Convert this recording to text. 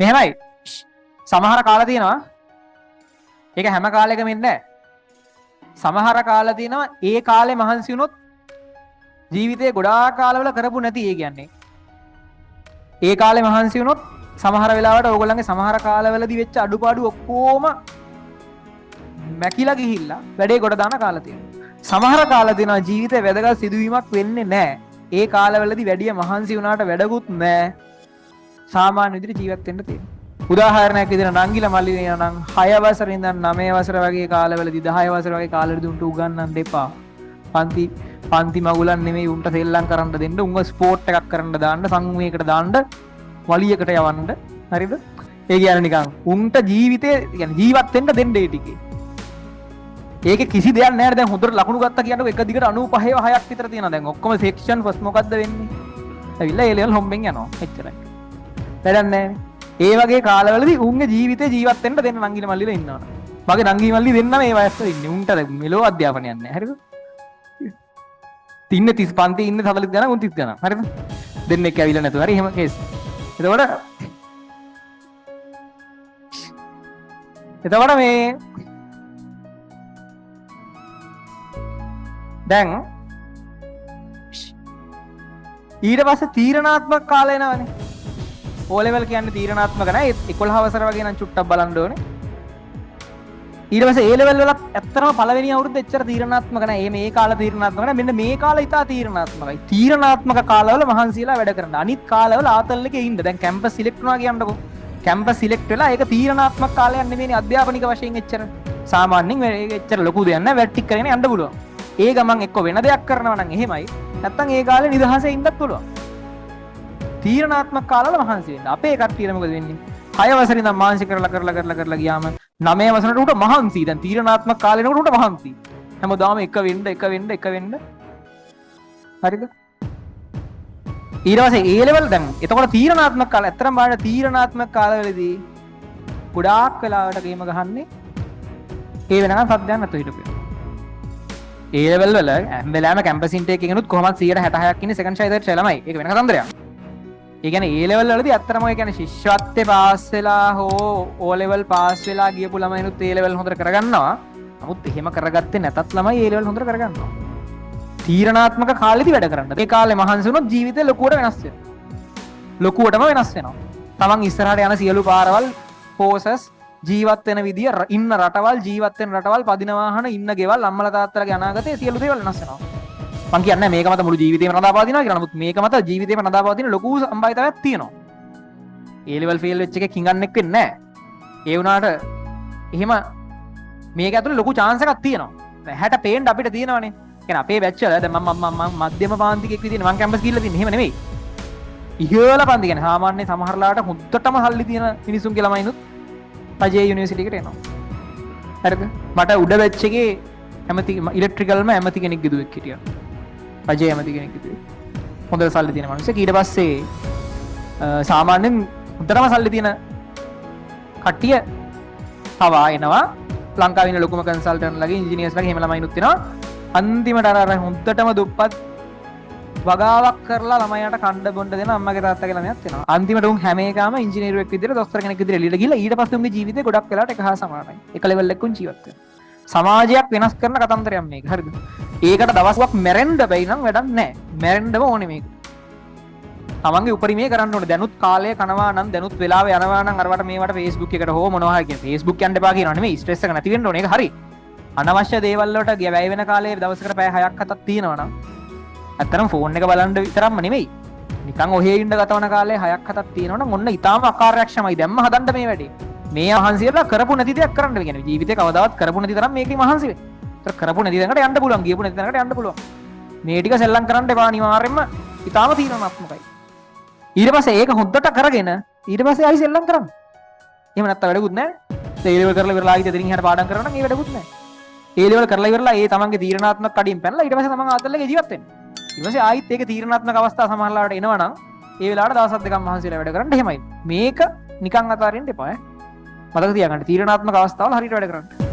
මෙහෙමයි. සමහර කාල තියෙනවා. ඒක හැම කාලෙකම ඉන්නේ නැහැ. සමහර කාල තියෙනවා ඒ කාලේ මහන්සි වුණොත් ජීවිතේ ගොඩාක් කාලවල කරපු නැති ඒ කියන්නේ. ඒ කාලේ මහන්සි වුණොත් සමහර වෙලාවට ඕගොල්ලන්ගේ සමහර කාලවලදී වෙච්ච අඩුපාඩු ඔක්කොම මැකිලා ගිහිල්ලා වැඩේ කොට දාන කාල තියෙනවා. සමහර කාල තියෙනවා ජීවිතේ වැදගත් සිදුවීමක් වෙන්නේ නැහැ. ඒ කාලවලදී වැඩි මහන්සි වුණාට වැඩකුත් නැහැ. සාමාන්‍ය විදිහට ජීවත් වෙන්න තියෙනවා. උදාහරණයක් විදිහට නංගිලා මල්ලිලා නම් 6 වසරේ ඉඳන් 9 වසර වගේ කාලවලදී 10 වසර වගේ කාලවලදී උන්ට උගන්වන්න දෙපා. පන්ති මගුලන් නෙමෙයි උන්ට සෙල්ලම් කරන්න දෙන්න. උන්ව ස්පෝර්ට් එකක් කරන්න දාන්න, සංවේගයකට දාන්න, වලියකට යවන්න. හරිද? ඒ කියන්නේ නිකන් උන්ට ජීවිතේ කියන්නේ ජීවත් වෙන්න දෙන්න ඒ ටිකේ. ඒකේ කිසි දෙයක් නැහැ. දැන් හොඳට ලකුණු ගත්තා කියනකොට එක දිගට 95 6ක් විතර තියෙනවා. දැන් ඔක්කොම සෙක්ෂන් ෆස්ට් මොකද්ද වෙන්නේ? ඇවිල්ලා ඒ ලෙවල් හොම්බෙන් යනවා. එච්චරයි. වැඩක් නැහැ. ඒ වගේ කාලවලදී උන්ගේ ජීවිතේ ජීවත් වෙන්න දෙන්න නංගිල මල්ලිලා ඉන්නවනේ. මගේ නංගි මල්ලි දෙන්නම මේ වයසට ඉන්නේ. උන්ට මෙලෝ අධ්‍යාපනයක් නැහැ. හරිද? තින්නේ 30 පන්ති ඉන්නේ 40 ගණන් උන් 30 ගණන්. හරිද? දෙන්නෙක් ඇවිල්ලා නැතුව හරි එහෙම කේස්. එතකොට මේ දැන් ඊට පස්සේ තීරණාත්මක කාලය එනවනේ. O level කියන්නේ තීරණාත්මක නෑ. 11 වසර වගේ නම් චුට්ටක් බලන්න ඕනේ. ඊට පස්සේ A level වලත් ඇත්තටම පළවෙනි අවුරුද්ද එච්චර තීරණාත්මක නෑ. මේ කාල තීරණාත්මක නෑ. මෙන්න මේ කාලය ඉතා තීරණාත්මකයි. තීරණාත්මක කාලවල මහන්සියලා වැඩ කරන්න. අනිත් කාලවල ආතල් එකේ ඉන්න. දැන් කැම්පස් සිලෙක්ට් වුණා කියන්නකෝ. කැම්පස් සිලෙක්ට් වෙලා ඒක තීරණාත්මක කාලයක් නෙමෙයිනේ අධ්‍යාපනික වශයෙන් එච්චර. සාමාන්‍යයෙන් ඒක එච්චර ලොකු දෙයක් නෑ. වැට්ටික් කරගෙන යන්න පුළුවන්. ඒ ගමන් එක්ක වෙන දෙයක් කරනවා නම් එහෙමයි. නැත්තම් ඒ කාලේ නිදහසේ ඉන්නත් පුළුවන්. තීරණාත්මක කාලවල මහන්සි වෙන්න. අපේ කට්ටියට මොකද වෙන්නේ? 6 වසරේ ඉඳන් මානසික කරලා ගියාම 9 වසරට උට මහන්සි. දැන් තීරණාත්මක කාලේනකොට උට මහන්සි. හැමදාම එක වෙන්න. හරිද? ඊට පස්සේ A level දැන් එතකොට තීරණාත්මක කාල ඇත්තටම බලන්න තීරණාත්මක කාලවලදී ගොඩාක් වෙලාවට ගේම ගහන්නේ ඒ වෙනකන් සද්දයක් නැතුව හිටපිය. A level වල හැම වෙලාවෙම කැම්පස් ඉන්ටේක් එකෙනුත් කොහොමද 166ක් ඉන්නේ සෙකන්ඩ් ෂයිදර් ළමයි. ඒක වෙන කතන්දරයක්. ඒ කියන්නේ A level වලදී අත්‍තරම ඒ කියන්නේ ශිෂ්‍යත්වයේ පාස් වෙලා හෝ O level පාස් වෙලා ගියපු ළමයිනුත් A level හොඳට කරගන්නවා. නමුත් එහෙම කරගත්තේ නැතත් ළමයි A level හොඳට කරගන්නවා. තීරණාත්මක කාලෙදි වැඩ කරන්න. ඒ කාලේ මහන්සි වුණොත් ජීවිතේ ලොකුවට වෙනස් වෙනවා. ලොකුවටම වෙනස් වෙනවා. තමන් ඉස්සරහට යන සියලු පාරවල් පෝසස් ජීවත් වෙන විදිය ඉන්න රටවල් ජීවත් වෙන රටවල් පදින වාහන ඉන්න ගෙවල් අම්මලා තාත්තලාගේ අනාගතයේ සියලු දේවල් වෙනස් වෙනවා. මං කියන්නේ මේක මත මුළු ජීවිතේම රඳාපවතිනවා කියලා. නමුත් මේක මත ජීවිතේම රඳාපවතින ලොකු සම්භාවිතාවයක් තියෙනවා. A level fail වෙච්ච එකේ කිඟන්නෙක් වෙන්නේ නැහැ. ඒ වුණාට එහෙම මේක ඇතුලේ ලොකු chance එකක් තියෙනවා. හැට පේන්න අපිට තියෙනවනේ. කියන්නේ අපේ බැච් වල දැන් මම මධ්‍යම පාන්තිකෙක් විදිහට මං කැම්පස් ගිහිල්ලා තින්නේ. එහෙම නෙමෙයි. ඉහළ පන්ති කියන්නේ සාමාන්‍ය සමහරලාට හොද්දටම හල්ලි තියෙන මිනිසුන්ගේ ළමයිනුත් අජේ යුනිවර්සිටි එකට එනවා. හරිද? මට උඩ බැච් එකේ ඇමති ඉලෙක්ට්‍රිකල්ම ඇමති කෙනෙක් ගිදුවෙක් හිටියා. අජේ ඇමති කෙනෙක් ගිදුවේ. හොඳ සල්ලි තියෙන මිනිස්සෙක්. ඊට පස්සේ සාමාන්‍යයෙන් හොඳටම සල්ලි තියෙන කට්ටිය තවා එනවා. ලංකාවේ ඉන්න ලොකුම කන්සල්ටන්ට්ලාගේ ඉන්ජිනියර්ස්ලාගේ එහෙම ළමයිනුත් එනවා. අන්තිමට අර හොඳටම දුප්පත් වගාවක් කරලා ළමයාට කණ්ඩ බොණ්ඩ දෙන අම්මගේ තාත්තගේ ළමයක් වෙනවා. අන්තිමට උන් හැම එකම ඉංජිනේරුවෙක් විදිහට දොස්තර කෙනෙක් විදිහට එළියට ගිහලා ඊට පස්සේ උන්ගේ ජීවිතේ ගොඩක් වෙලාවට එක හා සමානයි. එක ලෙවල් එකක උන් ජීවත් වෙනවා. සමාජයක් වෙනස් කරන කතන්දරයක් මේක. හරිද? ඒකට දවසක් මැරෙන්න බැයි නම් වැඩක් නැහැ. මැරෙන්නම ඕනේ මේක. තමන්ගේ උපරිමයේ කරන්න ඕනේ. දැනුත් කාලය කනවා නම් දැනුත් වෙලාව යනවා නම් අරවට මේවට Facebook එකට හෝ මොනවා හරි කියන Facebook යන්න එපා කියනවා නෙමෙයි. ස්ට්‍රෙස් එක නැති වෙන්න ඕනේ. ඒක හරි. අනවශ්‍ය දේවල් වලට වැය වෙන කාලේ දවසකට පැය 6ක් 7ක් තියෙනවා නම් ඇත්තටම ෆෝන් එක බලන්න විතරක්ම නෙමෙයි. නිකන් ඔහේ ඉන්න ගතවන කාලේ 6ක් 7ක් තියෙනවා නම් ඔන්න ඊටාම අකාර්යක්ෂමයි. දැම්ම හදන්න මේ වැඩේ. මේ මහන්සියලා කරපු නැති දෙයක් කරන්න කියන්නේ ජීවිතේ කවදාවත් කරපු නැති තරම් මේකේ මහන්සි වෙන්න. ඒතර කරපු නැති තැනකට යන්න පුළුවන්, ගියපු නැති තැනකට යන්න පුළුවන්. මේ ටික සෙල්ලම් කරන්න එපා අනිවාර්යෙන්ම ඊටාම තීරණාත්මකයි. ඊට පස්සේ ඒක හොද්දට කරගෙන ඊට පස්සේ ආයි සෙල්ලම් කරන්න. එහෙම නැත්තම් වැඩකුත් නැහැ. ඒ ලෙවල් කරලා ඉවරලා ආයි දෙතරින් එහාට පාඩම් කරනවා නම් ඒ වැඩකුත් නැහැ. ඒ ලෙවල් කරලා ඉවරලා ඒ තමන්ගේ තීරණාත්මක කඩින් පැනලා ඊට පස්සේ තමන් ආතල්ලගේ ජීවත් වෙන්න. ඊට පස්සේ ආයිත් ඒක තීරණාත්මක අවස්ථා සමහරලාට එනවා නම් ඒ වෙලාවට දවස් දෙකක් මහන්සියලා වැඩ කරන්න එහෙමයි. මේක නිකන් අතාරින්න එපා ඈ. මතක තියාගන්න තීරණාත්මක අවස්ථාවල හරියට වැඩ කරන්න.